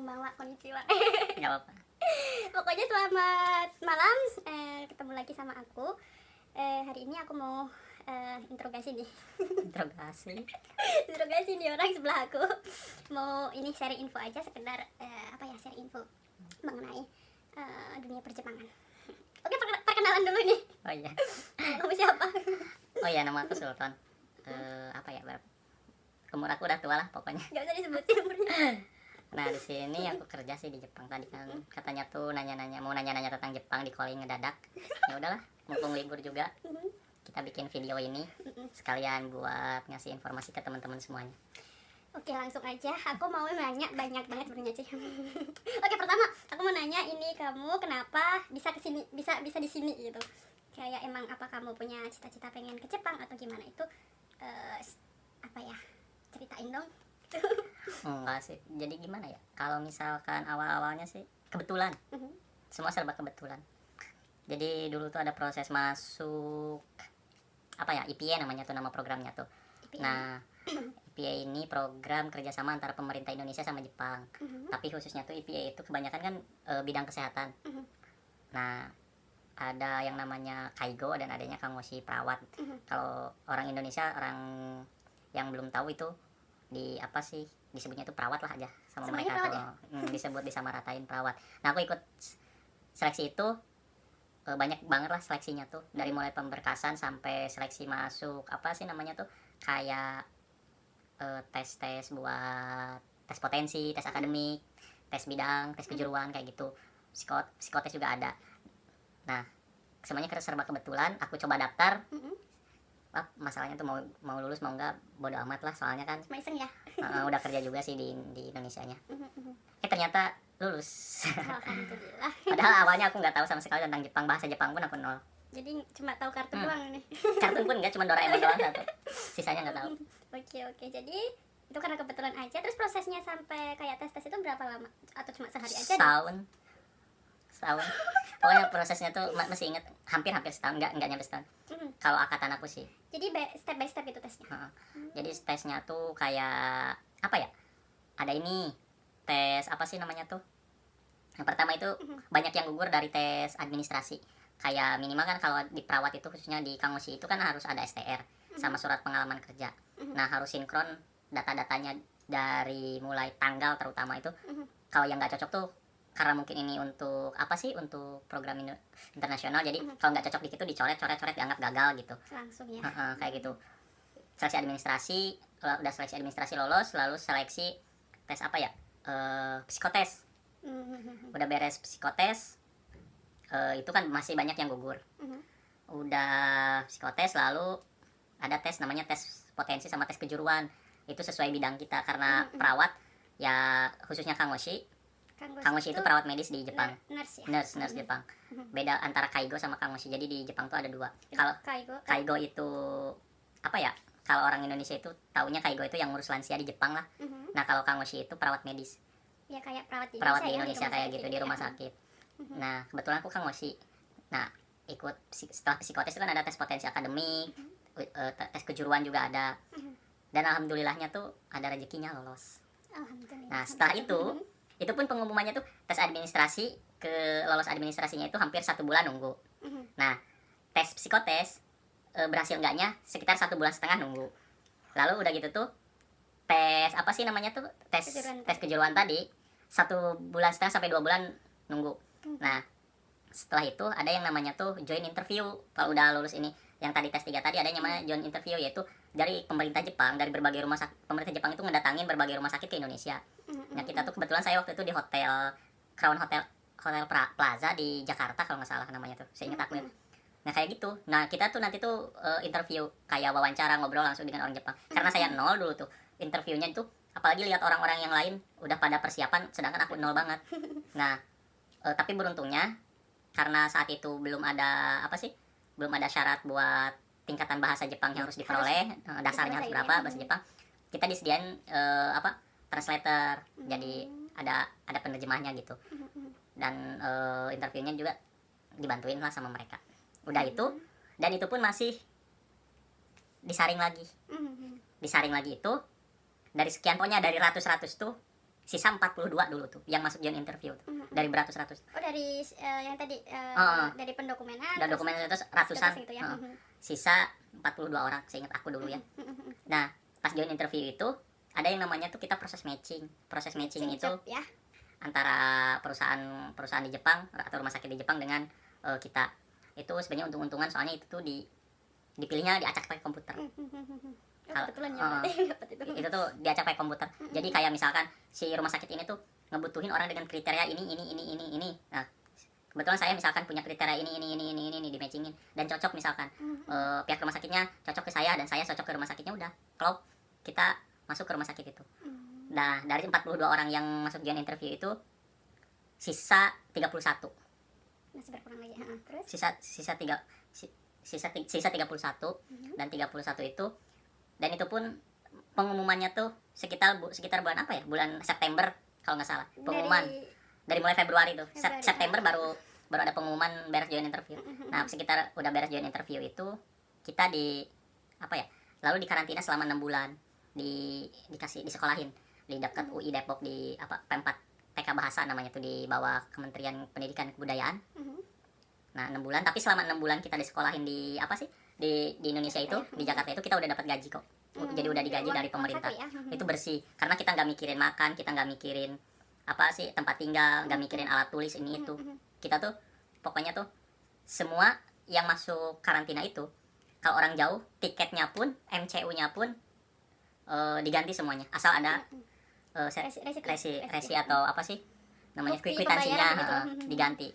konbanwa, konnichiwa. Nggak apa-apa. Pokoknya selamat malam, ketemu lagi sama aku. Hari ini aku mau interogasi nih. Interogasi. Interogasi nih orang sebelah aku. Mau ini sharing info aja, sekedar sharing info mengenai dunia perjepangan. Oke, perkenalan dulu nih. Oh iya. Kamu siapa? Oh iya, nama aku Sultan. Umur aku udah tua lah pokoknya. Gak usah disebutin umurnya. Nah, di sini aku kerja sih di Jepang. Tadi kan katanya tuh mau nanya-nanya tentang Jepang, di calling ngedadak. Ya udahlah, mumpung libur juga. Kita bikin video ini sekalian buat ngasih informasi ke teman-teman semuanya. Oke, langsung aja. Aku mau nanya banyak banget sebenarnya sih. Oke, pertama aku mau nanya, ini kamu kenapa bisa kesini, bisa di sini gitu? Kayak emang apa kamu punya cita-cita pengen ke Jepang atau gimana itu? Ceritain dong. Enggak sih. Jadi gimana ya? Kalau misalkan awal-awalnya sih kebetulan. Semua serba kebetulan. Jadi dulu tuh ada proses masuk IPA namanya tuh, nama programnya tuh. IPA. Nah, IPA ini program kerjasama antara pemerintah Indonesia sama Jepang. Tapi khususnya tuh IPA itu kebanyakan kan bidang kesehatan. Nah, ada yang namanya Kaigo dan adanya Kangoshi, perawat. Kalau orang Indonesia, orang yang belum tahu itu disebutnya itu perawat lah aja sama semuanya mereka tuh ya? Disebut disamaratain perawat. Nah, aku ikut seleksi itu, banyak banget lah seleksinya tuh, dari mulai pemberkasan sampai seleksi masuk kayak tes buat tes potensi, tes akademik, tes bidang, tes kejuruan kayak gitu. Psikotes juga ada. Nah, semuanya serba kebetulan. Aku coba daftar. Masalahnya tuh mau lulus mau enggak bodo amat lah, soalnya kan Cuma iseng ya. udah kerja juga sih di Indonesianya. Ternyata lulus. Alhamdulillah. Padahal awalnya aku nggak tahu sama sekali tentang Jepang, bahasa Jepang pun aku nol. Jadi cuma tahu kartu doang nih. Kartun pun nggak, cuma Doraemon doang satu, sisanya nggak tahu. Oke, jadi itu karena kebetulan aja. Terus prosesnya sampai kayak tes itu berapa lama? Atau cuma sehari aja? Setahun. Pokoknya prosesnya tuh masih inget, hampir setahun, nggak nyampe setahun. Kalau angkatan aku sih. Jadi step by step itu tesnya. Jadi tesnya tuh kayak ada ini tes yang pertama itu banyak yang gugur dari tes administrasi. Kayak minimal kan kalau di perawat itu, khususnya di Kangoshi itu kan harus ada STR sama surat pengalaman kerja. Nah, harus sinkron data-datanya dari mulai tanggal terutama itu. Kalau yang nggak cocok tuh, karena mungkin ini untuk untuk program internasional, jadi kalau nggak cocok dikit tuh dicoret dianggap gagal gitu. Langsung ya. Kayak gitu. Seleksi administrasi, udah seleksi administrasi lolos, lalu seleksi tes psikotes. Udah beres psikotes, itu kan masih banyak yang gugur. Udah psikotes, lalu ada tes namanya tes potensi sama tes kejuruan. Itu sesuai bidang kita, karena perawat ya, khususnya Kangoshi itu perawat medis di Jepang. Nurse Jepang. Beda antara Kaigo sama Kangoshi. Jadi di Jepang tuh ada dua. Kalau Kaigo itu kalau orang Indonesia itu taunya Kaigo itu yang ngurus lansia di Jepang lah. Nah, kalau Kangoshi itu perawat medis. Ya, kayak perawat di Indonesia kayak gitu, di rumah sakit. Nah, kebetulan aku Kangoshi. Nah, ikut setelah psikotes itu kan ada tes potensi akademik, tes kejuruan juga ada. Dan alhamdulillahnya tuh ada rezekinya lolos. Alhamdulillah. Nah, setelah itu pun pengumumannya tuh tes administrasi, ke lolos administrasinya itu hampir 1 bulan nunggu. Nah, tes psikotes berhasil enggaknya sekitar 1,5 bulan nunggu. Lalu udah gitu tuh tes tes kejuruan tadi 1,5 bulan sampai 2 bulan nunggu. Nah, setelah itu ada yang namanya tuh join interview. Kalau udah lulus ini, yang tadi tes 3 tadi, ada yang namanya join interview, yaitu dari pemerintah Jepang, dari berbagai rumah sakit. Pemerintah Jepang itu ngedatangin berbagai rumah sakit ke Indonesia. Nah, kita tuh kebetulan, saya waktu itu di Crown Hotel Plaza di Jakarta kalau nggak salah namanya tuh, saya ingat aku ya. Nah, kayak gitu. Nah, kita tuh nanti tuh interview, kayak wawancara, ngobrol langsung dengan orang Jepang. Karena saya nol dulu tuh interviewnya itu, apalagi lihat orang-orang yang lain udah pada persiapan, sedangkan aku nol banget. Nah, tapi beruntungnya karena saat itu belum ada syarat buat tingkatan bahasa Jepang yang harus diperoleh, dasarnya harus berapa bahasa Jepang. Kita disediain translator, jadi ada penerjemahnya gitu. Dan interviewnya juga dibantuin lah sama mereka. Udah itu, dan itu pun masih disaring lagi itu dari sekian, pokoknya dari ratus tuh sisa 42 dulu tuh yang masuk join interview tuh. Dari beratus-ratus. Oh, dari yang tadi dari pendokumenan. Dan dokumen itu ratusan. Gitu ya. Sisa 42 orang seingat aku dulu ya. Nah, pas join interview itu ada yang namanya tuh kita proses matching. Proses matching itu job, ya. antara perusahaan di Jepang atau rumah sakit di Jepang dengan kita. Itu sebenarnya untung-untungan soalnya itu tuh dipilihnya diacak pakai komputer. Kebetulan ya dapat itu. Itu tuh diacak pakai komputer. Jadi kayak misalkan si rumah sakit ini tuh ngebutuhin orang dengan kriteria ini. Nah, kebetulan saya misalkan punya kriteria ini di matchingin dan cocok misalkan. Pihak rumah sakitnya cocok ke saya dan saya cocok ke rumah sakitnya, udah klop, kita masuk ke rumah sakit itu. Nah, dari 42 orang yang masuk join interview itu sisa 31. Masih berkurang lagi. Terus Sisa 31 dan 31 itu, dan itu pun pengumumannya tuh sekitar bulan apa ya? Bulan September kalau nggak salah. Pengumuman dari mulai Februari tuh. September baru ada pengumuman beres join interview. Nah, sekitar udah beres join interview itu kita lalu dikarantina selama 6 bulan. Dikasih disekolahin di dekat UI Depok di P4 TK Bahasa namanya tuh, di bawah Kementerian Pendidikan dan Kebudayaan. Nah, 6 bulan, tapi selama 6 bulan kita disekolahin di Indonesia itu, di Jakarta itu kita udah dapat gaji kok. Jadi udah digaji dari pemerintah. Itu bersih karena kita nggak mikirin makan, kita nggak mikirin tempat tinggal, nggak mikirin alat tulis ini itu. Kita tuh pokoknya tuh semua yang masuk karantina itu, kalau orang jauh tiketnya pun, MCU-nya pun diganti semuanya, asal ada resi atau namanya kwitansinya diganti.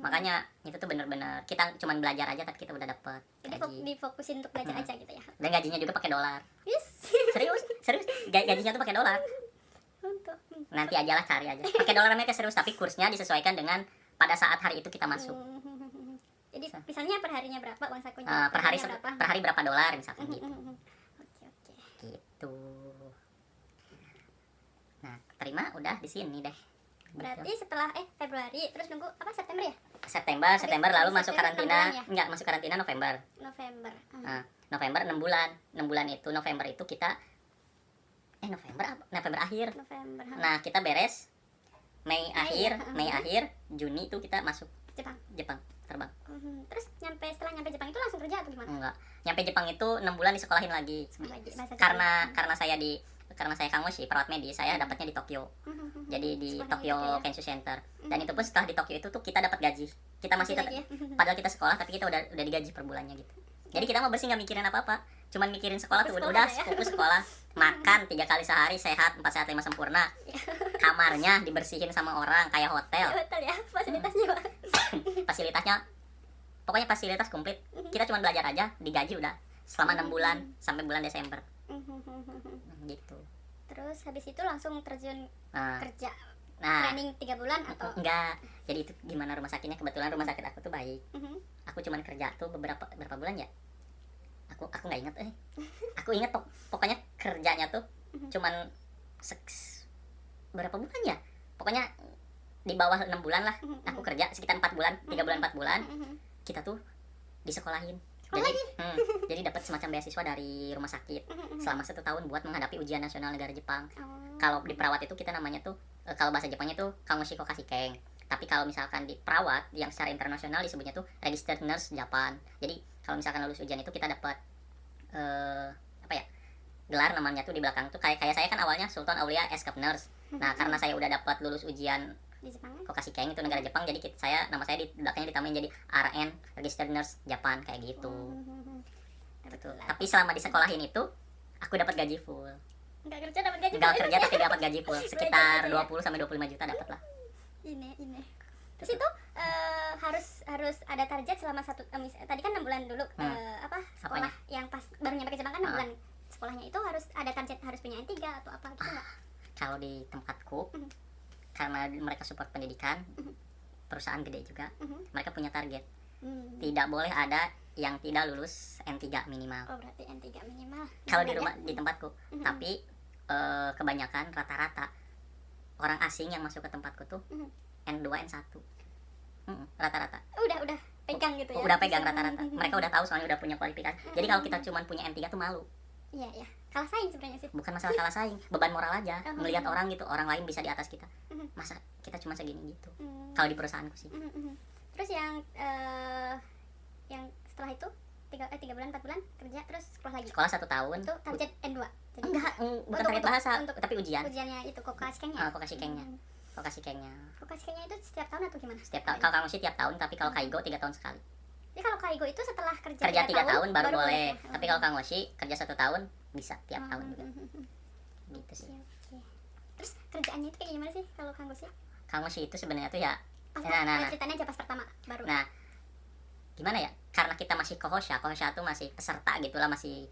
Makanya itu tuh bener-bener kita cuman belajar aja tapi kita udah dapet gaji. Difokusin untuk belajar aja gitu ya. Dan gajinya juga pakai dolar. Yes. serius gajinya tuh pakai dolar. Nanti aja lah, cari aja pakai dolar Amerika, serius, tapi kursnya disesuaikan dengan pada saat hari itu kita masuk. Jadi misalnya per harinya berapa uang sakunya? Per hari berapa dolar misalkan gitu. Oke. Gitu. Nah, terima udah di sini deh. Berarti setelah Februari terus nunggu September ya? September lalu masuk karantina. Ya? Enggak, masuk karantina November. Nah, November 6 bulan. 6 bulan itu November itu kita November akhir. Nah, kita beres Mei akhir, Juni itu kita masuk Jepang terbang. Terus setelah nyampe Jepang itu langsung kerja atau gimana? Enggak. Nyampe Jepang itu 6 bulan disekolahin lagi. Karena saya Kangoshi, perawat medis, saya dapatnya di Tokyo. Jadi di Tokyo Kensho Center. Dan itu pun setelah di Tokyo itu tuh kita dapat gaji. Kita masih tetap, padahal kita sekolah tapi kita udah digaji per bulannya gitu. Jadi kita mau bersih nggak mikirin apa-apa, cuman mikirin sekolah tuh udah fokus sekolah, makan 3 kali sehari sehat, 4 sehat 5 sempurna. Kamarnya dibersihin sama orang kayak hotel. Hotel ya, fasilitasnya Pak. Fasilitasnya pokoknya fasilitas komplit. Kita cuma belajar aja, digaji udah selama 6 bulan sampai bulan Desember. Gitu. Terus habis itu langsung terjun kerja. Nah, training 3 bulan atau enggak. Jadi itu gimana rumah sakitnya, kebetulan rumah sakit aku tuh baik. Aku cuman kerja tuh berapa bulan ya? Aku nggak inget Aku inget pokoknya kerjanya tuh cuman berapa bulan ya? Pokoknya di bawah 6 bulan lah. Aku kerja sekitar 4 bulan, 3 bulan 4 bulan. Kita tuh disekolahin. Jadi dapat semacam beasiswa dari rumah sakit selama 1 tahun buat menghadapi ujian nasional negara Jepang. Kalau di perawat itu kita namanya tuh, kalau bahasa Jepangnya tuh Kangoshi Kokashikeng. Tapi kalau misalkan di perawat yang secara internasional disebutnya tuh Registered Nurse Japan. Jadi kalau misalkan lulus ujian itu kita dapat gelar namanya tuh di belakang tuh kayak saya kan awalnya Sultan Aulia Escape Nurse. Nah, karena saya udah dapat lulus ujian di Jepang? Kokashikeng itu negara Jepang, jadi nama saya di belakangnya ditambahin jadi RN Registered Nurse Japan kayak gitu. Betul. Tapi selama di sekolahin itu aku dapat gaji full. Enggak kerja dapat gaji full. Enggak kerja tapi dapat gaji full, sekitar 20 sampai 25 juta dapat lah. Ini. Terus itu harus ada target selama tadi kan 6 bulan dulu sekolah yang pas baru nyampe ke Jepang kan 6 bulan. Sekolahnya itu harus ada target, harus punya N3 atau apa gitu enggak? Kalau di tempatku karena mereka support pendidikan, perusahaan gede juga, mereka punya target. Tidak boleh ada yang tidak lulus N3 minimal. Oh, berarti N3 minimal. Kalau di tempatku. Tapi kebanyakan rata-rata orang asing yang masuk ke tempatku tuh N2, N1. Rata-rata. Udah pegang gitu ya. Udah pegang rata-rata. Mereka udah tahu soalnya udah punya kualifikasi. Jadi kalau kita cuma punya N3 tuh malu. Iya. kalah saing sebenarnya sih. Bukan masalah kalah saing, beban moral aja. Oh. Melihat orang gitu, orang lain bisa di atas kita, masa kita cuma segini gitu. Kalau di perusahaanku sih. Terus yang setelah itu 3 bulan 4 bulan kerja terus sekolah lagi. Sekolah 1 tahun. Itu target N2. Jadi Enggak, bukan target bahasa, tapi ujian. Ujiannya itu kokasikengnya. Kokasikengnya. Kokasikengnya itu setiap tahun atau gimana? Setiap tahun. Kalau kamu sih tiap tahun, tapi kalau Kaigo 3 tahun sekali. Jadi kalau Kaigo itu setelah kerja 3 tahun baru boleh. ya? Tapi kalau kamu sih kerja 1 tahun bisa tiap tahun juga. Gitu sih. Oke. Terus kerjaannya itu kayak gimana sih kalau Kang Gosi? Kamu sih itu sebenarnya tuh ya. Nah, ceritanya aja pas pertama baru. Nah, gimana ya? Karena kita masih kohosha tuh masih peserta gitulah, masih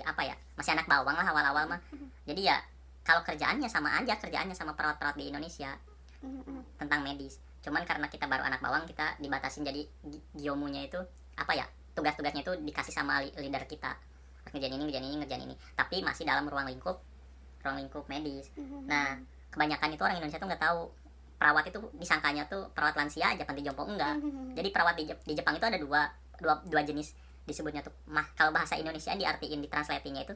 apa ya? Masih anak bawang lah awal-awal mah. Jadi ya kalau kerjaannya sama aja, kerjaannya sama perawat-perawat di Indonesia tentang medis. Cuman karena kita baru anak bawang, kita dibatasin, jadi giomunya itu apa ya? Tugas-tugasnya itu dikasih sama leader kita. Ngerjain ini. Tapi masih dalam ruang lingkup medis. Nah, kebanyakan itu orang Indonesia tuh nggak tahu perawat itu disangkanya tuh perawat lansia aja, panti jompo enggak. Jadi perawat di Jepang itu ada dua jenis disebutnya tuh. Kalau bahasa Indonesia diartiin, ditranslatinya itu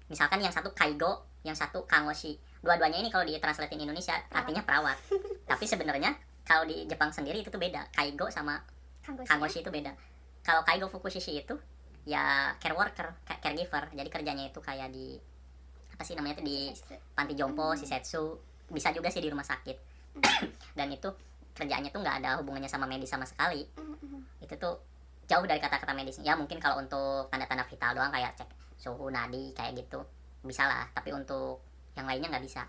misalkan yang satu Kaigo, yang satu Kangoshi. Dua-duanya ini kalau ditranslatin Indonesia artinya perawat. Tapi sebenarnya kalau di Jepang sendiri itu tuh beda. Kaigo sama Kangoshi itu beda. Kalau Kaigo Fukushishi itu ya care worker, caregiver. Jadi kerjanya itu kayak di apa sih namanya tuh, di panti jompo, shisetsu, bisa juga sih di rumah sakit. Dan itu kerjaannya tuh nggak ada hubungannya sama medis sama sekali. Itu tuh jauh dari kata-kata medis. Ya mungkin kalau untuk tanda-tanda vital doang kayak cek suhu nadi kayak gitu bisa lah, tapi untuk yang lainnya nggak bisa.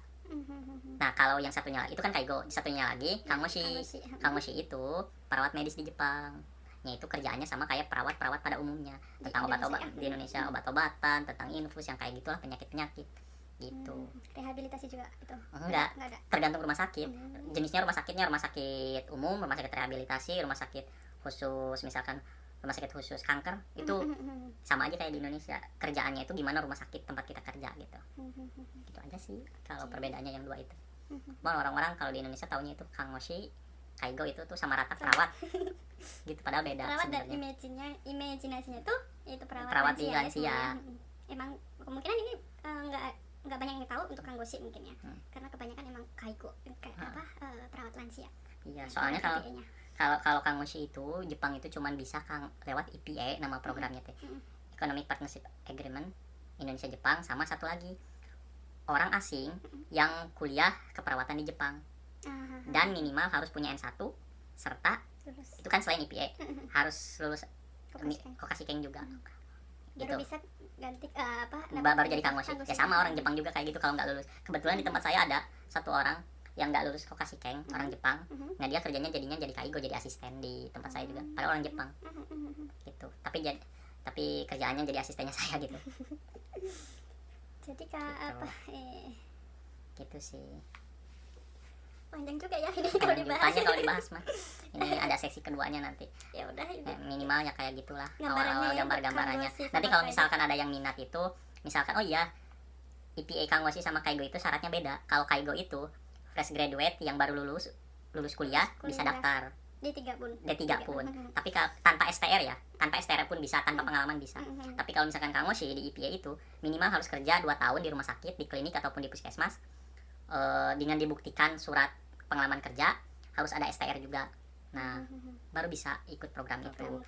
Nah kalau yang satunya itu kan Kaigo, satunya lagi Kangoshi itu perawat medis di Jepang. Ya itu kerjaannya sama kayak perawat-perawat pada umumnya, tentang obat-obat di Indonesia, obat-obatan, tentang infus yang kayak gitulah, penyakit-penyakit gitu. Rehabilitasi juga itu? Enggak ada. Tergantung rumah sakit. Jenisnya rumah sakitnya rumah sakit umum, rumah sakit rehabilitasi, rumah sakit khusus, misalkan rumah sakit khusus kanker itu sama aja kayak di Indonesia. Kerjaannya itu gimana rumah sakit tempat kita kerja gitu. Gitu aja sih kalau perbedaannya yang dua itu. Orang-orang kalau di Indonesia taunya itu Kangoshi, Kaigo itu tuh sama rata perawat. Gitu, padahal beda perawat dan sebenarnya. imajinasinya tuh itu Perawat di lansia. Emang kemungkinan ini nggak banyak yang tahu untuk Kang Gosi mungkin ya. Karena kebanyakan emang Kaigo perawat lansia. Iya, soalnya kalau Kangoshi itu Jepang itu cuman bisa lewat IPA nama programnya teh. Economic Partnership Agreement Indonesia Jepang, sama satu lagi orang asing yang kuliah keperawatan di Jepang. Dan minimal harus punya N1 serta Lulus. itu kan selain IPA harus lulus Kokasikeng juga. Gitu. Baru bisa ganti baru jadi Kangoshi. Ya sama orang Jepang juga kayak gitu kalau nggak lulus. Kebetulan di tempat saya ada satu orang yang nggak lulus Kokasikeng, orang Jepang. Nah dia kerjanya jadinya jadi Kaigo, jadi asisten di tempat saya juga. Padahal orang Jepang. Gitu. Tapi kerjaannya jadi asistennya saya gitu. Jadi gitu sih. Panjang juga ya ini kalau dibahas. Kalau dibahas mah. Ini ada seksi keduanya nanti. Ya udah ini. Minimalnya kayak gitulah. Gambarannya Awal-awal ya, gambar-gambarannya. Kangoshi Nanti sama kalau Kaigo. misalkan ada yang minat itu, misalkan oh iya, IPA Kangoshi sama Kaigo itu syaratnya beda. Kalau Kaigo itu fresh graduate yang baru lulus kuliah bisa daftar. D3 pun. Tapi tanpa STR ya. Tanpa STR pun bisa, tanpa pengalaman bisa. Tapi kalau misalkan Kangoshi di IPA itu minimal harus kerja 2 tahun di rumah sakit, di klinik ataupun di puskesmas. Dengan dibuktikan surat pengalaman kerja, harus ada STR juga. Nah, baru bisa ikut program itu.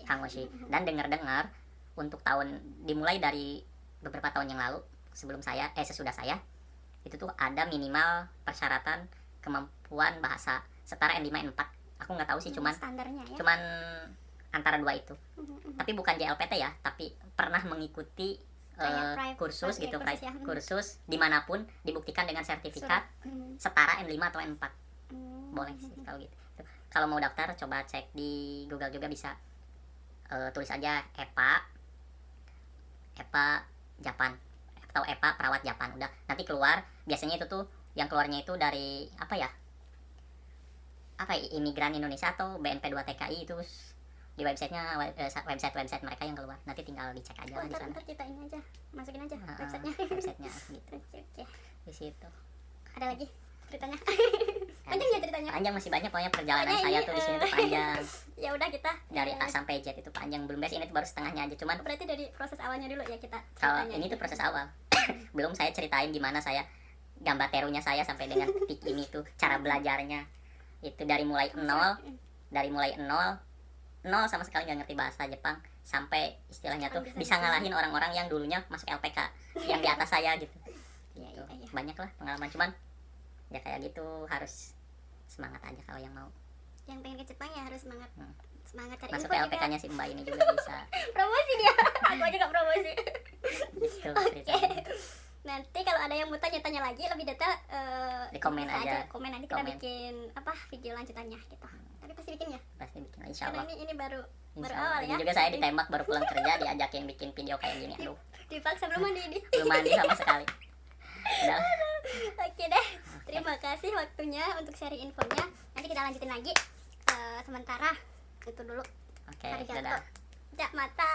Kangoshi. Dan dengar-dengar untuk dimulai dari beberapa tahun yang lalu, sesudah saya, itu tuh ada minimal persyaratan kemampuan bahasa setara N5 N4. Aku nggak tahu sih, cuman standarnya ya. Cuman antara dua itu. Tapi bukan JLPT ya, tapi pernah mengikuti kursus gitu, kursus dimanapun, dibuktikan dengan sertifikat setara N5 atau N4. Boleh sih kalau gitu. Kalau mau daftar coba cek di Google juga bisa. Tulis aja EPA Japan atau EPA perawat Japan, udah nanti keluar. Biasanya itu tuh yang keluarnya itu dari imigran Indonesia atau BNP2 TKI, itu di websitenya, website mereka yang keluar. Nanti tinggal dicek aja lah di sana. Ntar kita ini aja masukin aja websitenya gitu. Oke. Di situ Ada lagi ceritanya? Panjang ya ceritanya. Panjang, masih banyak pokoknya perjalanan Pokoknya saya ini, tuh di sini tuh panjang. Ya udah kita Dari A sampai Z itu panjang, belum beres, ini tuh baru setengahnya aja. Cuman berarti dari proses awalnya dulu ya kita kalau ceritanya. ini tuh proses awal. Belum saya ceritain gimana saya gambar terunya saya sampai dengan titik ini tuh, cara belajarnya. Itu dari mulai nol, nol sama sekali nggak ngerti bahasa Jepang, sampai istilahnya tuh bisa ngalahin orang-orang yang dulunya masuk LPK yang di atas saya gitu. Gitu. Iya. Banyak lah pengalaman, cuman ya kayak gitu, harus semangat aja kalau yang mau. Yang pengen ke Jepang ya harus semangat. Semangat cari Masuk info ke juga. LPK-nya si Mbak ini juga bisa. Promosi dia. Aku aja gak promosi. Gitu Oke. ceritanya. Nanti kalau ada yang mau tanya-tanya lagi lebih detail Di komen bisa aja. Komen nanti kita Komen. bikin apa video lanjutannya gitu. Tapi pasti bikin ya. Pasti bikin, insya Karena Allah. ini baru Insya awal Allah. ya. Ini juga saya ditembak baru pulang kerja, diajakin bikin video kayak gini. Aduh, Dipaksa belum mandi ini. belum mandi sama sekali. Udah. Oke deh. Terima kasih waktunya untuk sharing infonya. Nanti kita lanjutin lagi. Sementara itu dulu. Oke, Arigato. dadah. Ja, mata.